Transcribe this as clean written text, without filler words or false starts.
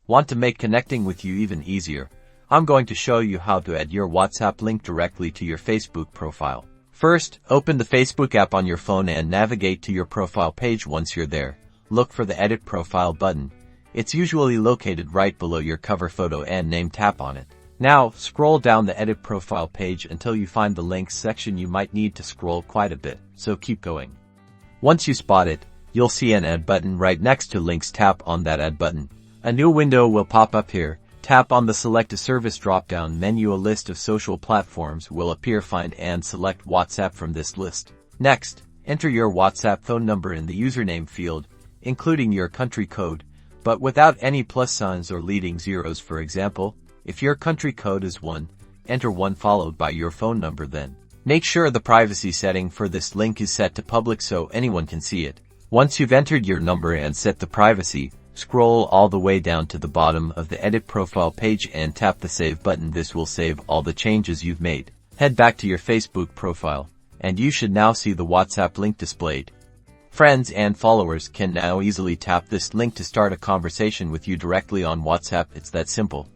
Want to make connecting with you even easier? I'm going to show you how to add your WhatsApp link directly to your Facebook profile. First, open the Facebook app on your phone and navigate to your profile page. Once you're there, look for the Edit Profile button. It's usually located right below your cover photo and name. Tap on it. Now, scroll down the Edit Profile page until you find the Links section. You might need to scroll quite a bit, so keep going. Once you spot it, you'll see an Add button right next to Links. Tap on that Add button. A new window will pop up here. Tap on the Select a Service drop-down menu. A list of social platforms will appear. Find and select WhatsApp from this list. Next, enter your WhatsApp phone number in the username field, including your country code, but without any plus signs or leading zeros. For example, if your country code is 1, enter 1 followed by your phone number. Then, make sure the privacy setting for this link is set to public so anyone can see it. Once you've entered your number and set the privacy, scroll all the way down to the bottom of the Edit Profile page and tap the Save button. This will save all the changes you've made. Head back to your Facebook profile, and you should now see the WhatsApp link displayed. Friends and followers can now easily tap this link to start a conversation with you directly on WhatsApp. It's that simple.